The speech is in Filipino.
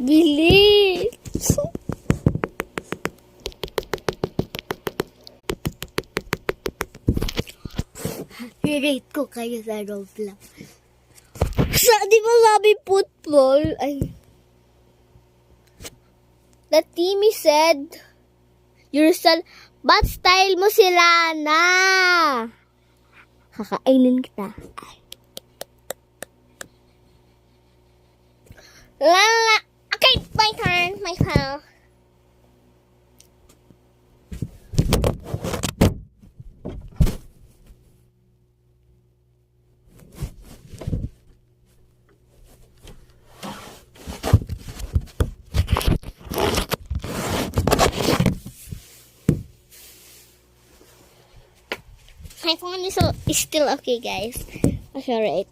Bilis! I-rate ko kayo sa Roblox. Di ba sabi football? Ay. The Timmy said, "You're ba't style mo sila na? Kakainin kita." Lala. Okay, my turn. My pal. My phone is still okay, guys. That's alright.